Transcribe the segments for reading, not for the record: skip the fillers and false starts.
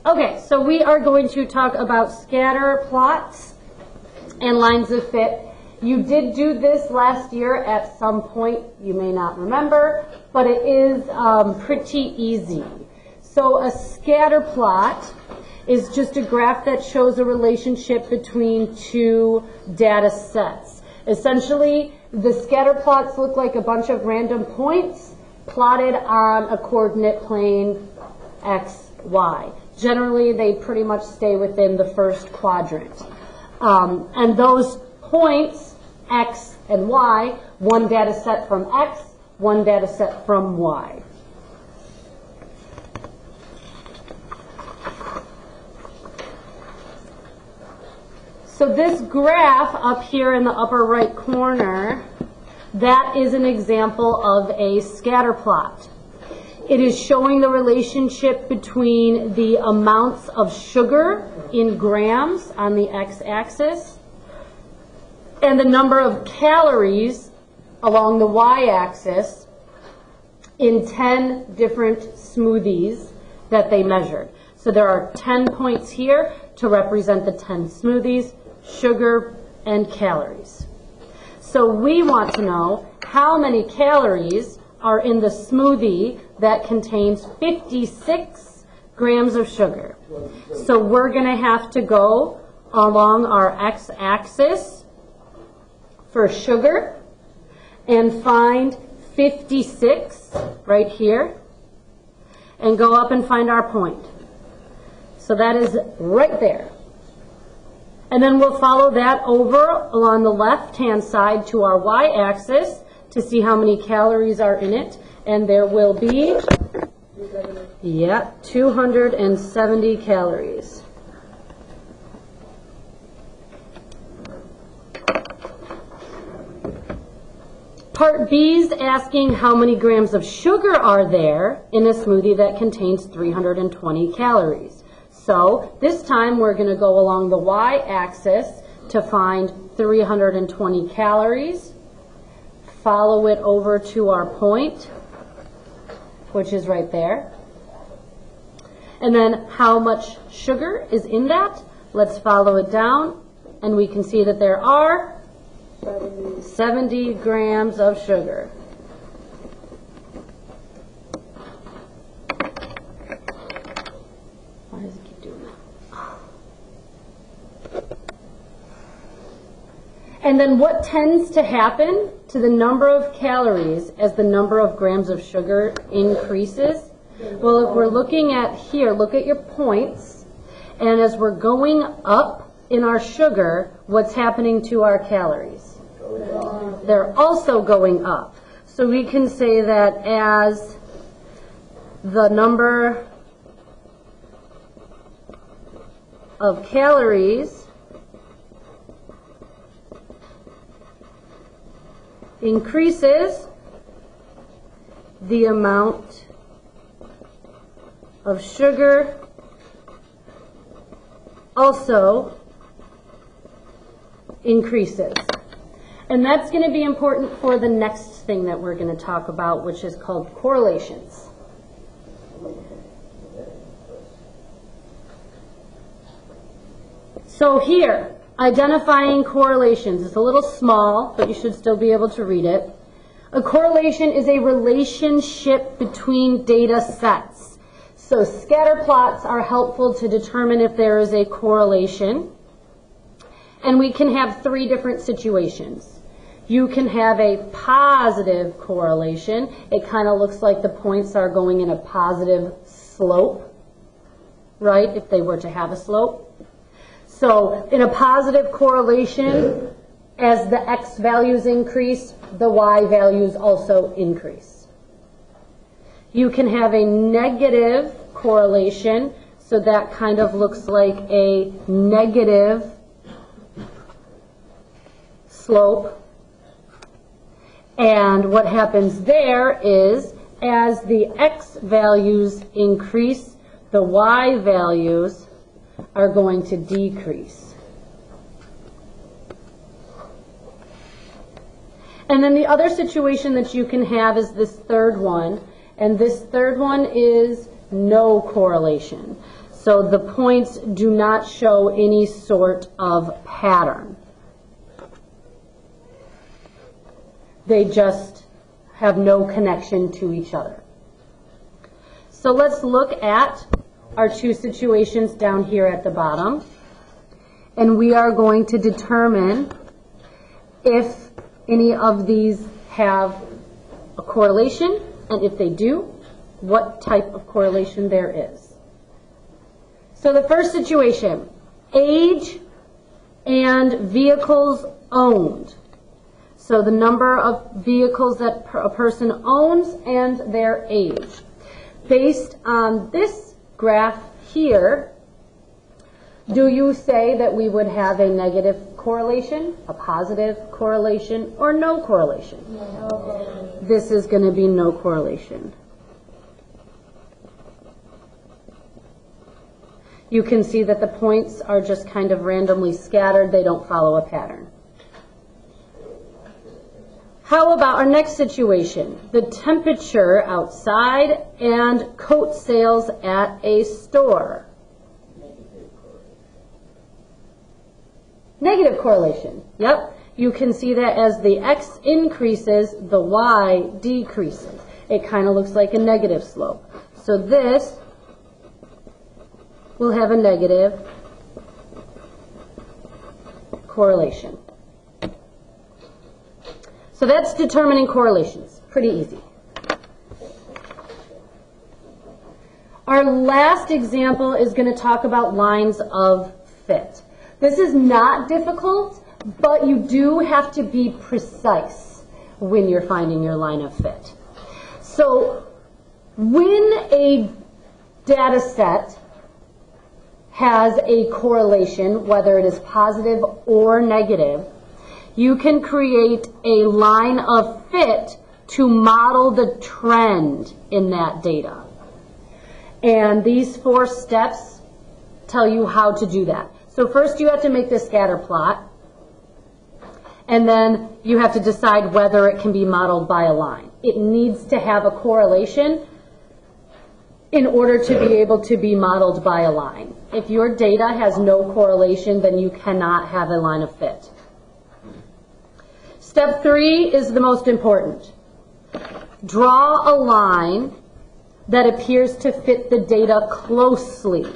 Okay, so we are going to talk about scatter plots and lines of fit. You did do this last year at some point. You may not remember, but it is pretty easy. So a scatter plot is just a graph that shows a relationship between two data sets. Essentially, the scatter plots look like a bunch of random points plotted on a coordinate plane x, y. Generally, they pretty much stay within the first quadrant. And those points, x and y, one data set from x, one data set from y. So this graph up here in the upper right corner, that is an example of a scatter plot. It is showing the relationship between the amounts of sugar in grams on the x-axis and the number of calories along the y-axis in 10 different smoothies that they measured. So there are 10 points here to represent the 10 smoothies, sugar, and calories. So we want to know how many calories are in the smoothie that contains 56 grams of sugar. So we're going to have to go along our x-axis for sugar and find 56 right here and go up and find our point. So that is right there. And then we'll follow that over along the left-hand side to our y-axis to see how many calories are in it. And there will be, 270 calories. Part B is asking how many grams of sugar are there in a smoothie that contains 320 calories. So this time we're going to go along the y-axis to find 320 calories, follow it over to our point, which is right there. And then how much sugar is in that? Let's follow it down, and we can see that there are 70 grams of sugar. Why does it keep doing that? And then what tends to happen to the number of calories as the number of grams of sugar increases? Well, if we're looking at here, look at your points, and as we're going up in our sugar, what's happening to our calories? They're also going up. So we can say that as the number of calories increases, the amount of sugar also increases. And that's going to be important for the next thing that we're going to talk about, which is called correlations. So here, identifying correlations. It's a little small, but you should still be able to read it. A correlation is a relationship between data sets. So scatter plots are helpful to determine if there is a correlation. And we can have three different situations. You can have a positive correlation. It kind of looks like the points are going in a positive slope, right, if they were to have a slope. So in a positive correlation, as the x values increase, the y values also increase. You can have a negative correlation, so that kind of looks like a negative slope. And what happens there is, as the x values increase, the y values are going to decrease. And then the other situation that you can have is this third one, and this third one is no correlation. So the points do not show any sort of pattern. They just have no connection to each other. So let's look at our two situations down here at the bottom. And we are going to determine if any of these have a correlation, and if they do, what type of correlation there is. So the first situation, age and vehicles owned. So the number of vehicles that a person owns and their age. Based on this graph here, do you say that we would have a negative correlation, a positive correlation, or no correlation? No. This is going to be no correlation. You can see that the points are just kind of randomly scattered. They don't follow a pattern. How about our next situation? The temperature outside and coat sales at a store. Negative correlation. Yep. You can see that as the X increases, the Y decreases. It kind of looks like a negative slope. So this will have a negative correlation. So that's determining correlations. Pretty easy. Our last example is going to talk about lines of fit. This is not difficult, but you do have to be precise when you're finding your line of fit. So when a data set has a correlation, whether it is positive or negative, you can create a line of fit to model the trend in that data. And these 4 steps tell you how to do that. So first you have to make the scatter plot, and then you have to decide whether it can be modeled by a line. It needs to have a correlation in order to be able to be modeled by a line. If your data has no correlation, then you cannot have a line of fit. Step 3 is the most important. Draw a line that appears to fit the data closely.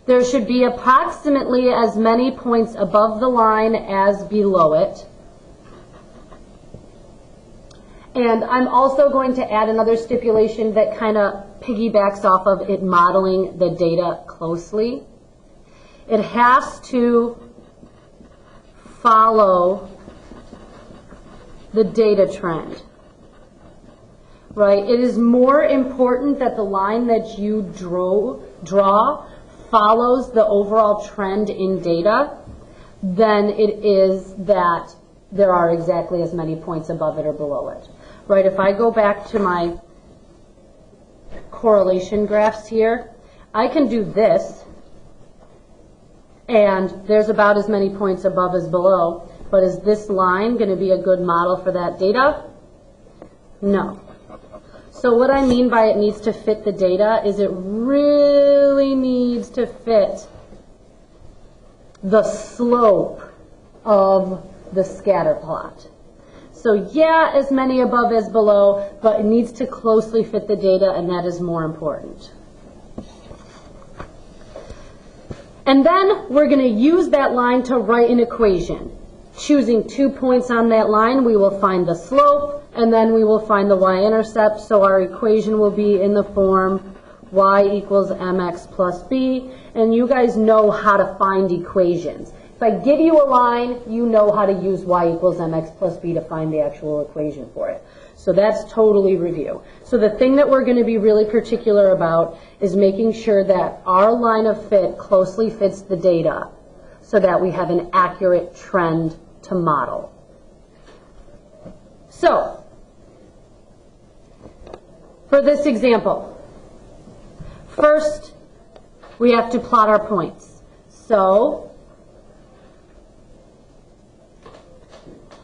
There should be approximately as many points above the line as below it. And I'm also going to add another stipulation that kind of piggybacks off of it modeling the data closely. It has to follow the data trend, right? It is more important that the line that you draw follows the overall trend in data than it is that there are exactly as many points above it or below it, right? If I go back to my correlation graphs here, I can do this, and there's about as many points above as below, but is this line going to be a good model for that data? No. So what I mean by it needs to fit the data is it really needs to fit the slope of the scatter plot. So yeah, as many above as below, but it needs to closely fit the data, and that is more important. And then we're going to use that line to write an equation. Choosing 2 points on that line, we will find the slope, and then we will find the y-intercept. So our equation will be in the form y equals mx plus b. And you guys know how to find equations. If I give you a line, you know how to use y equals mx plus b to find the actual equation for it. So that's totally review. So the thing that we're going to be really particular about is making sure that our line of fit closely fits the data so that we have an accurate trend to model. So, for this example, first we have to plot our points. So,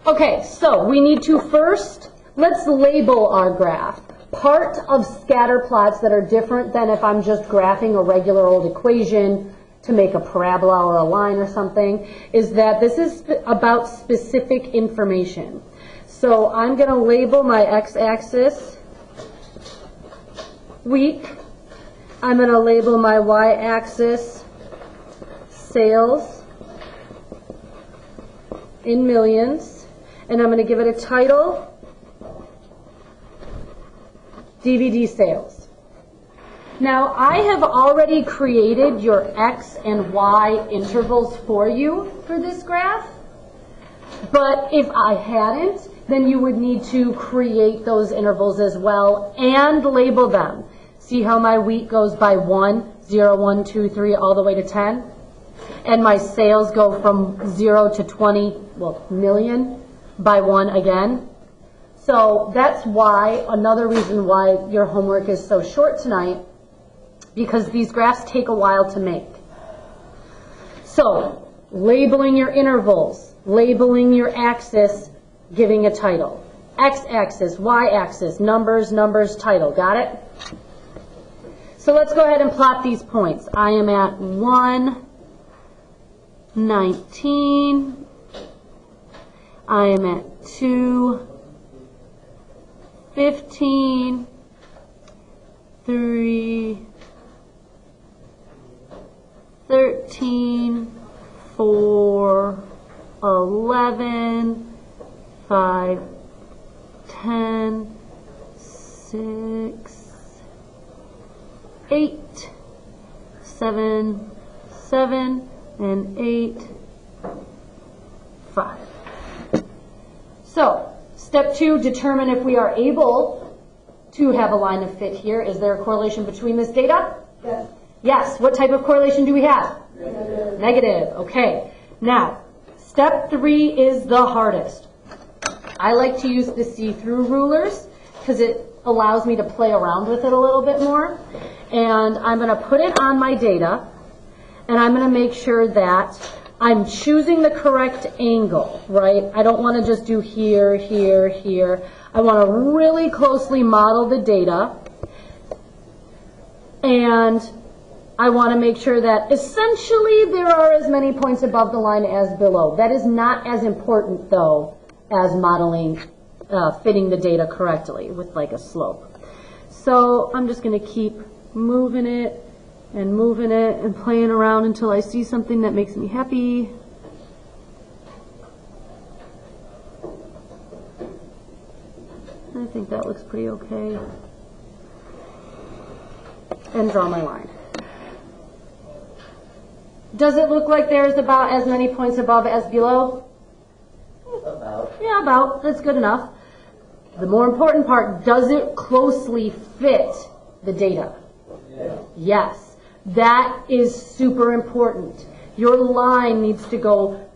okay, so we need to first, let's label our graph. part of scatter plots that are different than if I'm just graphing a regular old equation to make a parabola or a line or something, is that this is about specific information. So I'm going to label my x-axis week. I'm going to label my y-axis sales in millions, and I'm going to give it a title, DVD sales. Now, I have already created your x and y intervals for you for this graph, but if I hadn't, then you would need to create those intervals as well and label them. See how my week goes by 1, 0, 1, 2, 3, all the way to 10? And my sales go from 0 to 20, well, million by 1 again. So that's why, another reason why your homework is so short tonight, because these graphs take a while to make. So, labeling your intervals, labeling your axis, giving a title. X-axis, Y-axis, numbers, numbers, title. Got it? So let's go ahead and plot these points. I am at 1, 19. I am at 2, 15, 3, 13, 4, 11, 5, 10, 6, 8, 7, 7, and 8, 5. So, step 2, determine if we are able to have a line of fit here. Is there a correlation between this data? Yes. Yes. What type of correlation do we have? Negative. Negative. Okay. Now, step 3 is the hardest. I like to use the see-through rulers because it allows me to play around with it a little bit more. And I'm going to put it on my data, and I'm going to make sure that I'm choosing the correct angle, right? I don't want to just do here, here, here. I want to really closely model the data, and I want to make sure that essentially there are as many points above the line as below. That is not as important, though, as modeling, fitting the data correctly with like a slope. So I'm just going to keep moving it and playing around until I see something that makes me happy. I think that looks pretty okay. And draw my line. Does it look like there's about as many points above as below? About. Yeah, about. That's good enough. The more important part, does it closely fit the data? Yeah. Yes. That is super important. Your line needs to go,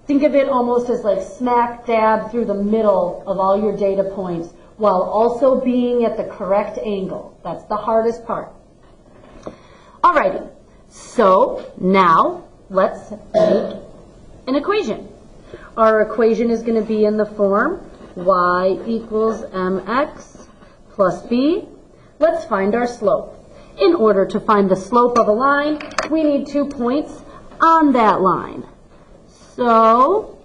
think of it almost as like smack dab through the middle of all your data points while also being at the correct angle. That's the hardest part. Alrighty, so now let's make an equation. Our equation is going to be in the form y equals mx plus b. Let's find our slope. In order to find the slope of a line, we need 2 points on that line. So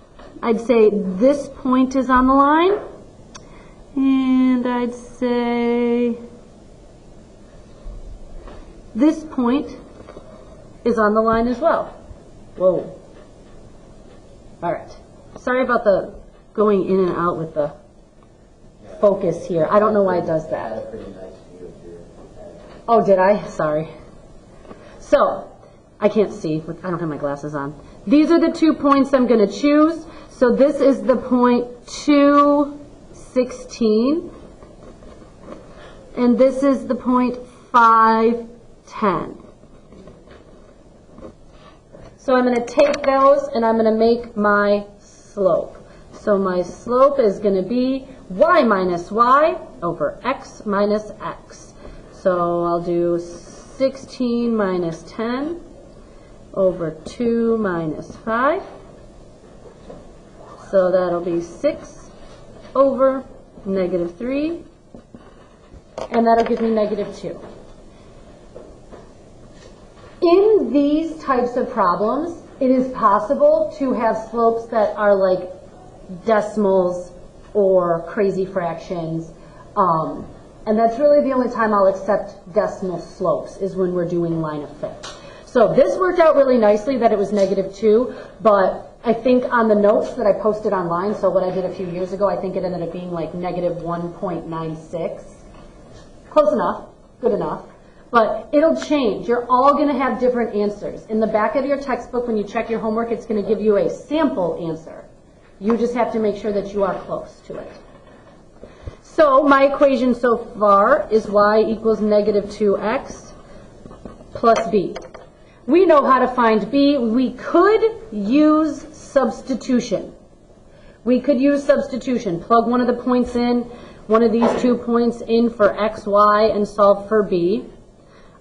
I'd say this point is on the line, and I'd say this point is on the line as well. Whoa. All right. Sorry about the going in and out with the focus here. I don't know why it does that. Oh, did I? Sorry. So, I can't see. I don't have my glasses on. These are the 2 points I'm going to choose. So this is the point 2, 16. And this is the point 5, 10. So I'm going to take those and I'm going to make my slope. So my slope is going to be y minus y over x minus x. So I'll do 16 minus 10 over 2 minus 5. So that'll be 6 over negative 3 and that'll give me -2. In these types of problems, it is possible to have slopes that are like decimals or crazy fractions, and that's really the only time I'll accept decimal slopes is when we're doing line of fit. So this worked out really nicely that it was -2, but I think on the notes that I posted online, so what I did a few years ago, I think it ended up being like -1.96. Close enough, good enough. But it'll change. You're all going to have different answers. In the back of your textbook, when you check your homework, it's going to give you a sample answer. You just have to make sure that you are close to it. So my equation so far is y equals -2x plus b. We know how to find b. We could use substitution. Plug one of the points in, one of these 2 points in for x, y, and solve for b.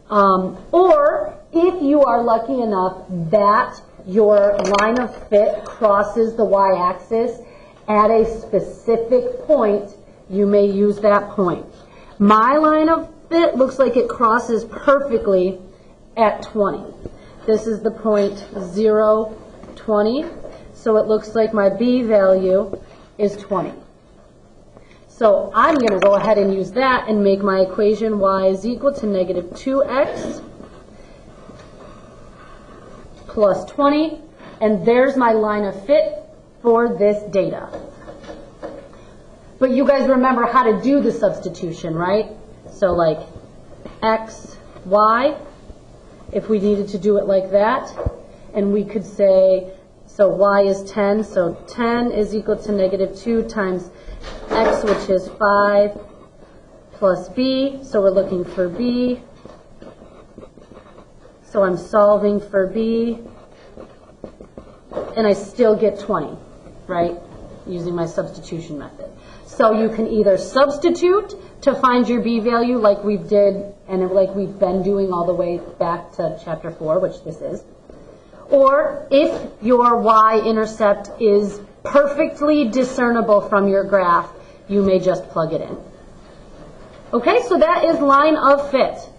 Or if you are lucky enough that your line of fit crosses the y-axis at a specific point, you may use that point. My line of fit looks like it crosses perfectly at 20. This is the point 0, 20. So it looks like my b value is 20. So I'm going to go ahead and use that and make my equation y is equal to -2x plus 20, and there's my line of fit for this data. But you guys remember how to do the substitution, right? So like x, y, if we needed to do it like that, and we could say, so y is 10, so 10 is equal to -2 times x, which is 5, plus b, so we're looking for b. So I'm solving for b, and I still get 20, right, using my substitution method. So you can either substitute to find your b value like we did, and like we've been doing all the way back to chapter 4, which this is, or if your y-intercept is perfectly discernible from your graph, you may just plug it in. Okay, so that is line of fit.